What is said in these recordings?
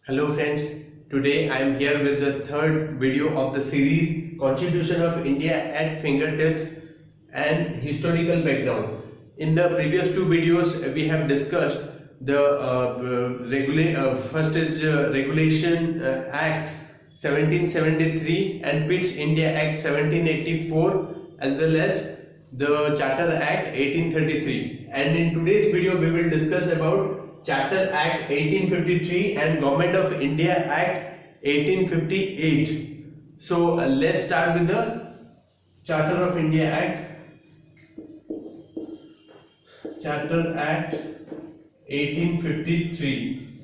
Hello friends, today I am here with the third video of the series Constitution of India at Fingertips and Historical Background. In the previous two videos we have discussed the first is Regulation Act 1773 and Pitt's India Act 1784 as well as the Charter Act 1833, and in today's video we will discuss about Charter Act 1853 and Government of India Act 1858. So let's start with the Charter of India Act. Charter Act 1853.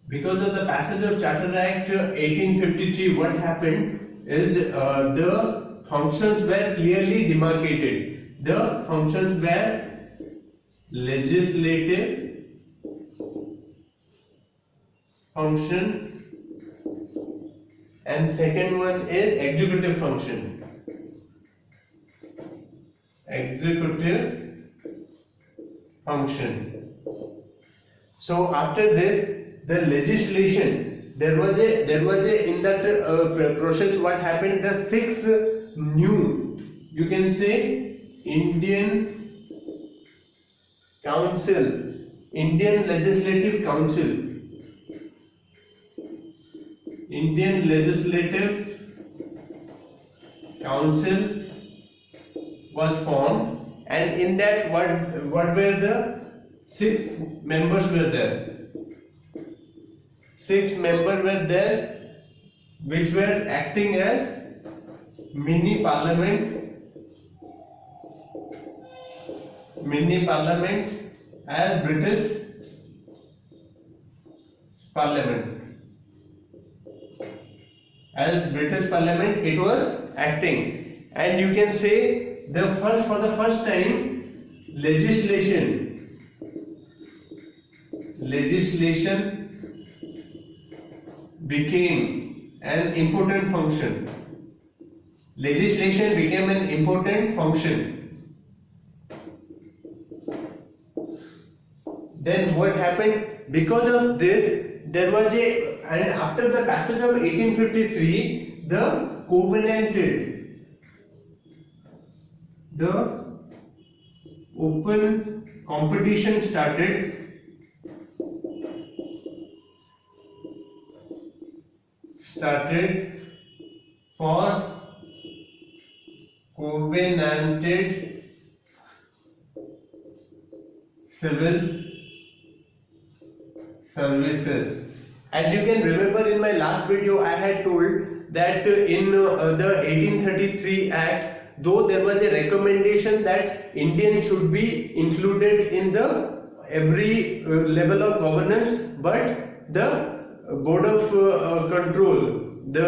Because of the passage of Charter Act 1853, what happened is the functions were clearly demarcated. The functions were legislative function and second one is executive function. Executive function. So after this, the legislation, there was a in that process what happened, the six new, you can say, Indian Council, Indian Legislative Council, Indian Legislative Council was formed, and in that what were the six members were there? Six members were there which were acting as mini parliament as British Parliament. As British Parliament it was acting, and you can say for the first time legislation became an important function. Legislation became an important function. Then what happened? Because of this, there was and after the passage of 1853, the open competition started for covenanted civil services. As you can remember, in my last video I had told that in the 1833 Act, though there was a recommendation that Indians should be included in the every level of governance, but the Board of Control, they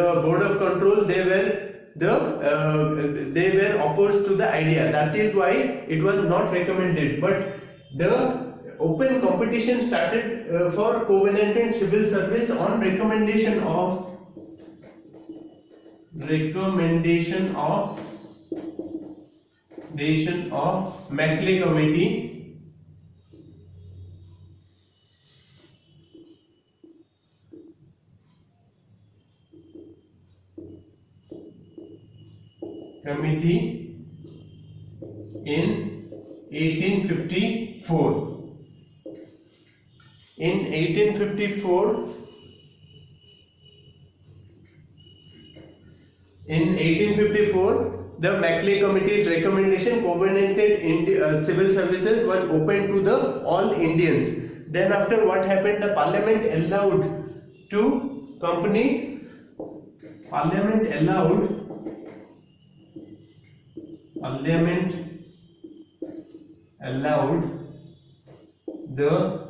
were opposed to the idea. That is why it was not recommended. But the open competition started for covenanted civil service on recommendation of Maclay Committee. In 1854. In 1854, the Maclay Committee's recommendation covenanted civil services was open to the all Indians. Then after what happened, the Parliament allowed the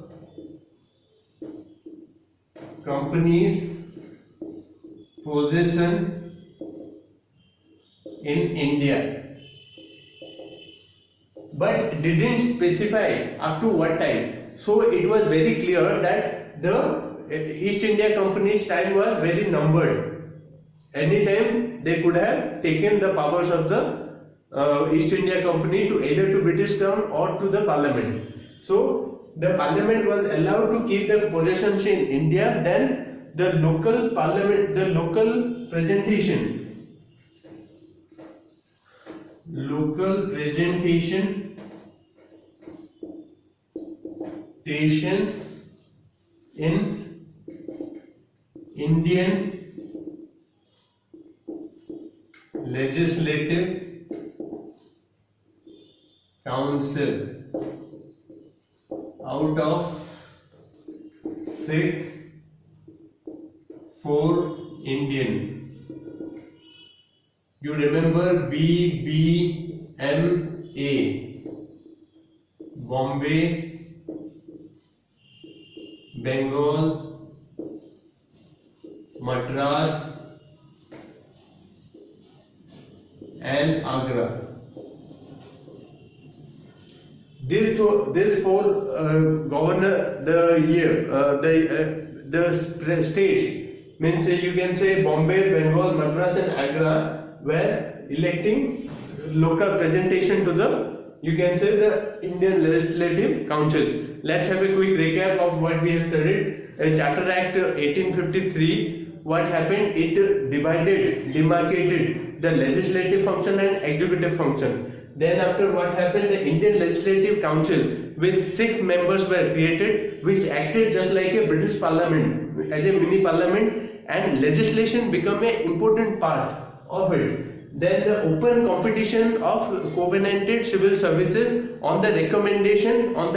company's possession in India, but didn't specify up to what time. So it was very clear that the East India Company's time was very numbered. Anytime they could have taken the powers of the East India Company to either to British Crown or to the Parliament. So the parliament was allowed to keep the possessions in India, then the local parliament, the local presentation in Indian Legislative Council out of 6, 4 Indian. You remember BBMA, Bombay, Bengal, Madras and Agra. These four governor the states, means you can say Bombay, Bengal, Madras and Agra were electing local presentation to the, you can say, the Indian Legislative Council. Let's have a quick recap of what we have studied. Charter Act 1853, what happened? It demarcated the legislative function and executive function. Then after what happened, the Indian Legislative Council with 6 members were created, which acted just like a British Parliament, as a mini parliament, and legislation became an important part of it. Then the open competition of covenanted civil services on the recommendation of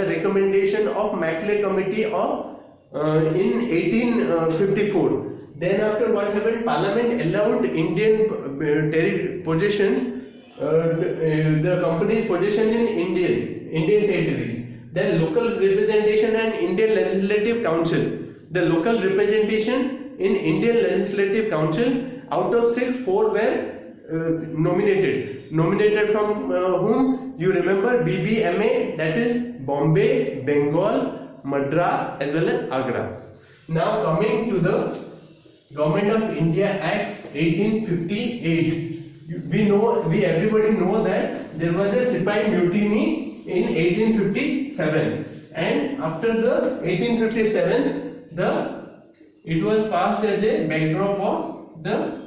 Maclay Committee of in 1854. Then after what happened, Parliament allowed Indian possessions, the company's possession in Indian territories. Then local representation and Indian Legislative Council. The local representation in Indian Legislative Council, out of 6, 4 were nominated. Nominated from whom? You remember BBMA, that is Bombay, Bengal, Madras as well as Agra. Now coming to the Government of India Act 1858. We everybody know that there was a Sipahi mutiny in 1857, and after the 1857 it was passed as a backdrop of the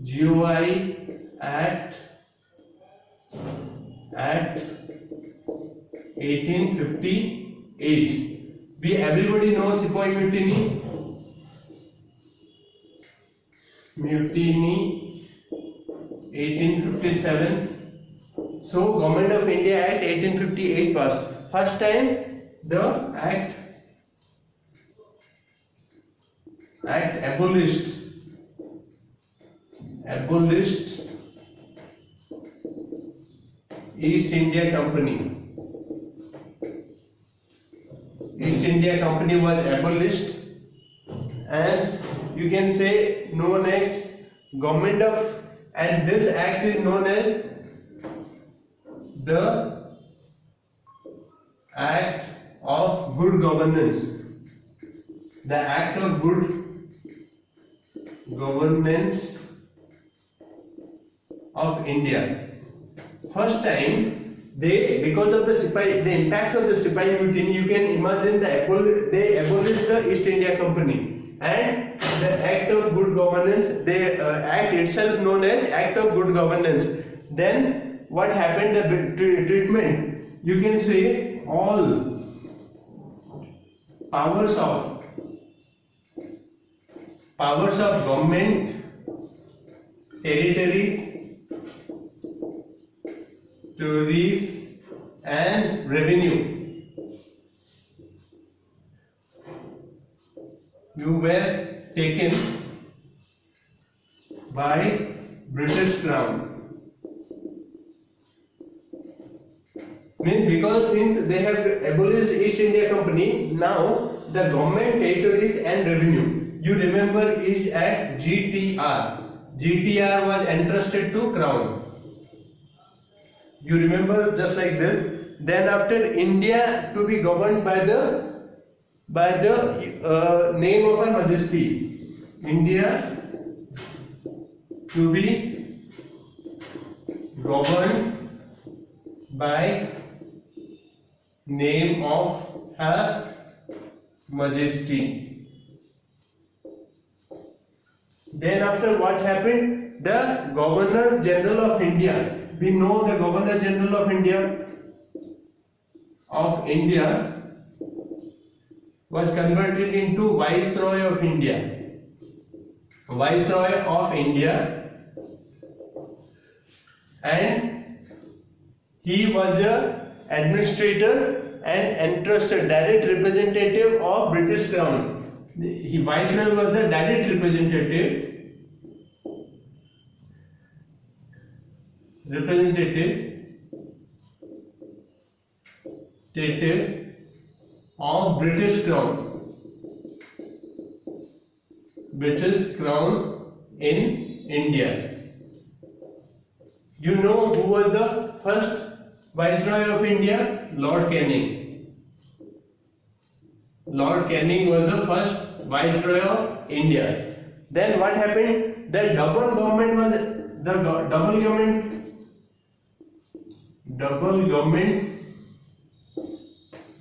GOI Act 1858. We everybody know Sipahi mutiny 1857. So Government of India Act 1858 passed. First time the act abolished East India Company. East India Company was abolished, and you can say known as Government of, and this act is known as the Act of Good Governance. The Act of Good Governance of India. First time because of the impact of the Sipahi mutiny, you can imagine they abolished the East India Company, and the Act of Good Governance, the act itself known as Act of Good Governance. Then what happened? The treatment, you can say, all powers of government, territories, and revenue, you were taken by British Crown. Means because since they have abolished East India Company, now the government, territories and revenue, you remember, is at GTR. GTR was entrusted to Crown. You remember, just like this. Then after, India to be governed by the name of Her Majesty. India to be governed by name of Her Majesty. Then after what happened? The Governor General of India. We know the Governor General of India was converted into Viceroy of India. Viceroy of India, and he was a administrator and entrusted direct representative of British Crown. Viceroy was the direct representative of British Crown in India. You know who was the first Viceroy of India? Lord Canning. Lord Canning was the first Viceroy of India. Then what happened? The double government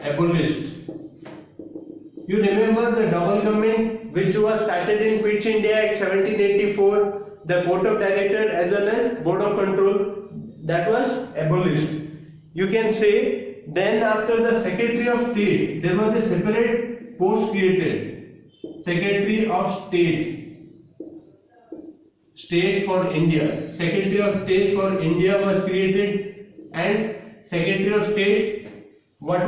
abolished. You remember the double government which was started in Quit India Act 1784, the Board of Directors as well as Board of Control, that was abolished. You can say then after the Secretary of State, there was a separate post created, Secretary of State for India. Secretary of State for India was created, and Secretary of State, what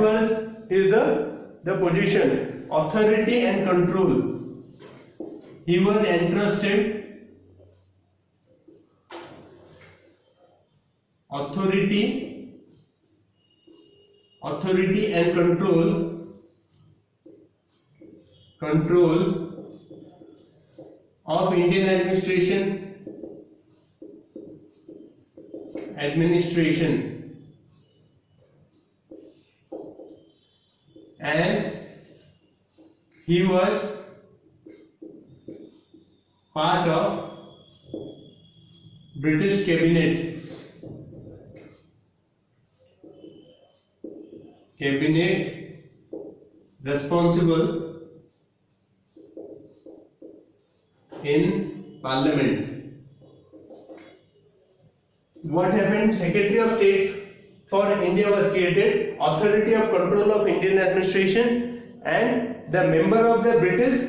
is the position? Authority and control. He was entrusted authority and control of Indian administration, and he was part of British cabinet responsible in Parliament. What happened? Secretary of State for India was created, authority of control of Indian administration, and the member of the British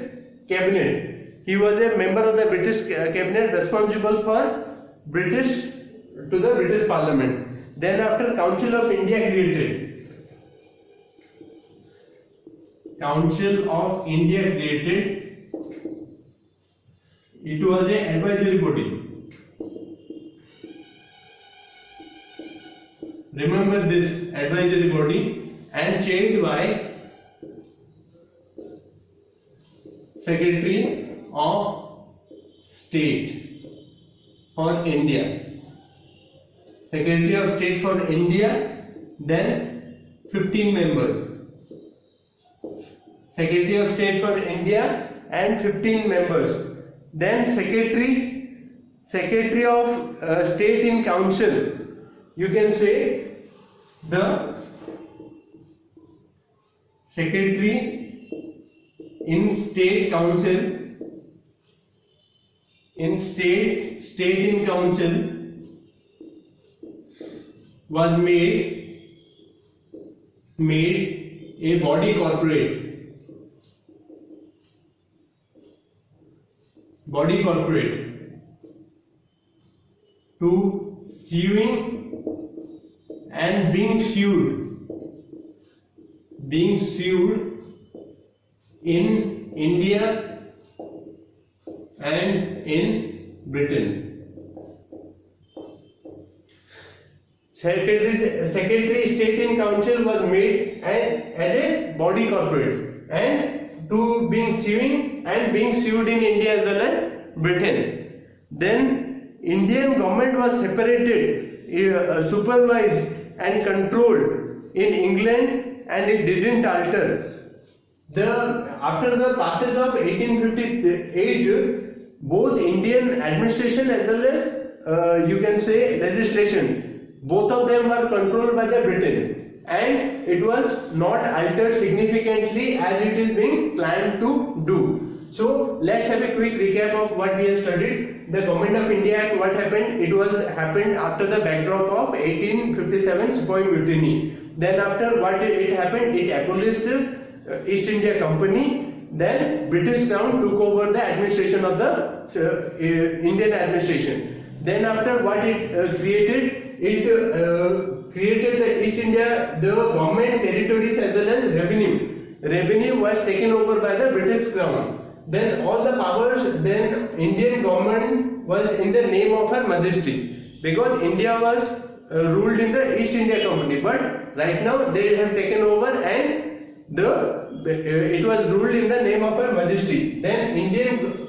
cabinet. He was a member of the British cabinet responsible for the British Parliament. Then after Council of India created. Council of India created. It was an advisory body. Remember this advisory body, and chaired by Secretary of State for India. Secretary of State for India, then 15 members. Secretary of State for India and 15 members. Then Secretary of State in Council. You can say the Secretary in State Council, State in Council was made a body corporate. To suing and being sued in India and in Britain. Secretary State in Council was made as a body corporate, and to being suing and being sued in India as well as Britain. Then Indian government was separated, supervised and controlled in England, and it didn't alter. After the passage of 1858, both Indian administration as well as you can say legislation, both of them were controlled by the Britain. and it was not altered significantly as it is being planned to do. So let's have a quick recap of what we have studied. The Government of India Act, what happened? It was happened after the backdrop of 1857 Sepoy Mutiny. Then after what it happened, it abolished East India Company. Then British Crown took over the administration of the Indian administration. Then after what it created, it created the East India, the government territories as well as revenue. Revenue was taken over by the British Crown. Then all the powers, then Indian government was in the name of Her Majesty, because India was ruled in the East India Company, but right now they have taken over and it was ruled in the name of Her Majesty. Then Indian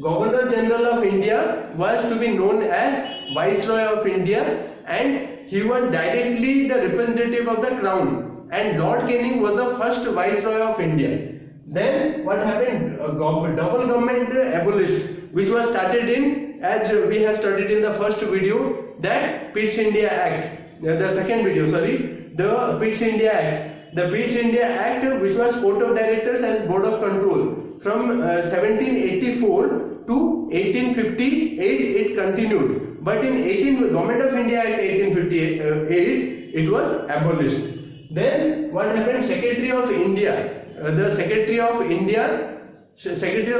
Governor General of India was to be known as Viceroy of India, and he was directly the representative of the Crown, and Lord Canning was the first Viceroy of India. Then what happened? Double government abolished, which was started in, as we have studied in the first video, that Pitt's India Act, the second video, sorry, the Pitt's India Act. The Pitt's India Act, which was Court of Directors as Board of Control, from 1784 to 1858 it continued, but in Government of India Act 1858 it was abolished. Then what happened? Secretary of India, the Secretary of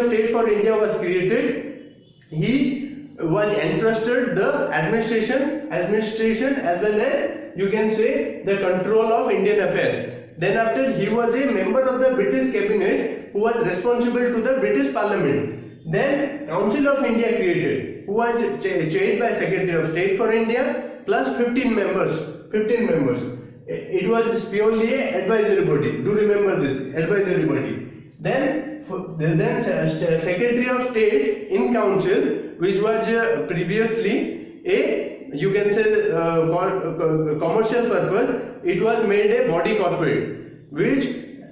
State for India was created. He was entrusted the administration as well as, you can say, the control of Indian affairs. Then after, he was a member of the British cabinet who was responsible to the British Parliament. Then Council of India created, who was chaired by Secretary of State for India plus 15 members. It was purely an advisory body. Do remember this, advisory body. Then Secretary of State in Council, which was previously a, you can say, commercial purpose. It was made a body corporate, which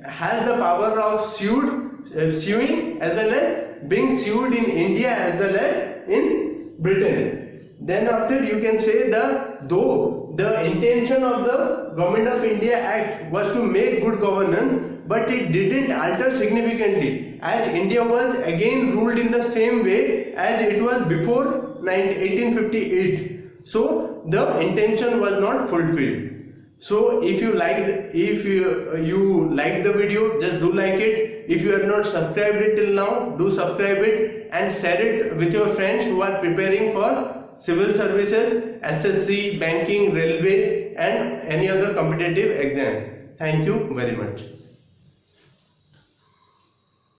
has the power of suing as well as being sued in India as well as in Britain. Then after, you can say, though the intention of the Government of India Act was to make good governance, but it didn't alter significantly, as India was again ruled in the same way as it was before 1858. So the intention was not fulfilled. So if you like the video, just do like it. If you have not subscribed it till now, do subscribe it and share it with your friends who are preparing for civil services, SSC, banking, railway and any other competitive exam. Thank you very much.